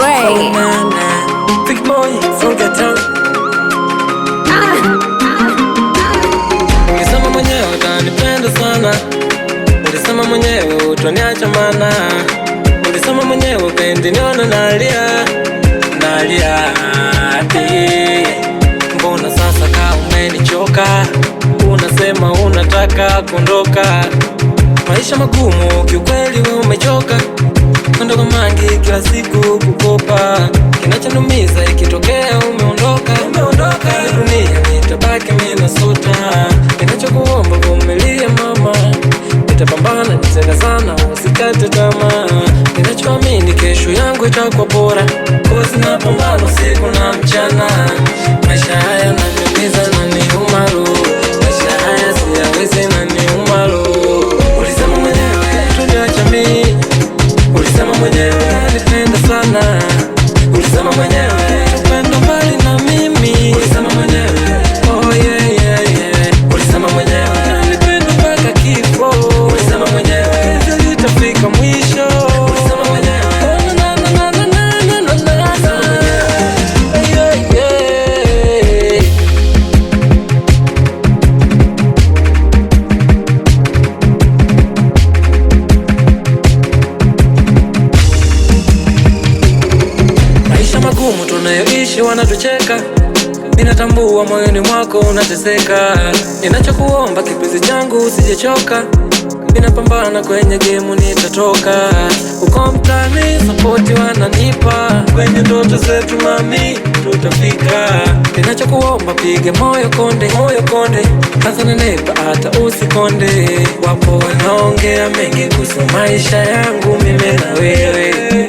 Dre. Big boy from the town. Ulisema mwenyewe utanipenda sana, ulisema mwenyewe utoniacha mana, ulisema mwenyewe upendi nione nalia mbona sasa kaa umenichoka, unasema unataka kuondoka. Maisha magumu kiukweli wewe umechoka, ndogo mangi kila siku kukopa. Kinachonumiza ikitokea umeondoka, dunia nitabaki mimi nasota. Ninachokuomba vumilia mama, nitapambana nitenda sana, usikate tamaa. Ninachoamini kesho yangu itakuwa bora, kozi napambana usiku na mchana. Maisha haya yananiumiza na niuma roho, maisha haya siyawezi na niuma roho. Ulisema mwenyewe tuniacha mimi, ulisema mwenyewe unanipenda sana, ulisema mwenyewe upendo mbali na mimi, ulisema mwenyewe oh yeah yeah yeah, ulisema mwenyewe unanipenda mpaka kifo, ulisema mwenyewe litafika mwisho, ulisema mwenyewe na na na na na na na yeah yeah. Maisha magumu tunayoishi wanatucheka, ninatambua moyoni mwako unateseka. Ninachokuomba kipenzi changu usijechoka, ninapambana kwenye game nitatoka. Uko mtaani support wananipa, kwenye ndoto zetu mami tutafika. Ninachokuomba piga moyo konde, hasa nenepa hata usikonde. Wapo wanaongea mengi kuhusu maisha yangu mimi na wewe,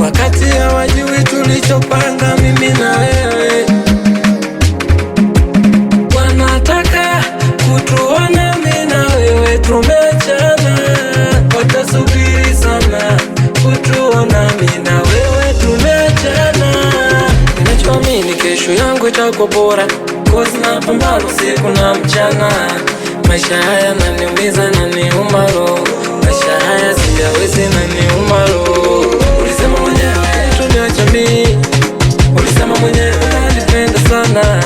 wakati hawajui tulichopanga mimi na wewe. Wanataka kutuona mimi na wewe tumeachana, watasubiri sana kutuona mimi na wewe tumeachana. Ninachoamini kesho yangu itakuwa bora, kozi napambana usiku na mchana. Maisha haya yananiumiza na niuma roho, maisha haya siyawezi na niuma roho. Ulisema mwenyewe tuniacha mimi, ulisema mwenyewe unanipenda sana,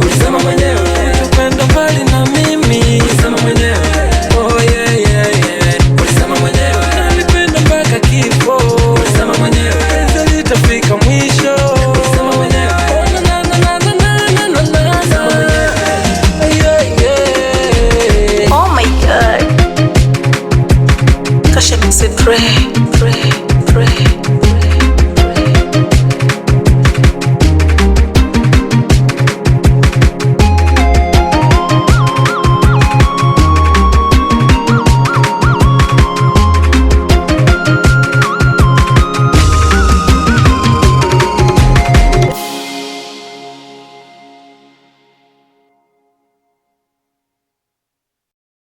ulisema mwenyewe upendo mbali na mimi, ulisema mwenyewe oh yeah yeah yeah, ulisema mwenyewe unanipenda mpaka kifo, ulisema mwenyewe litafika mwisho, ulisema mwenyewe na na na na na na na yeah yeah. Oh my God. Kasha Dre.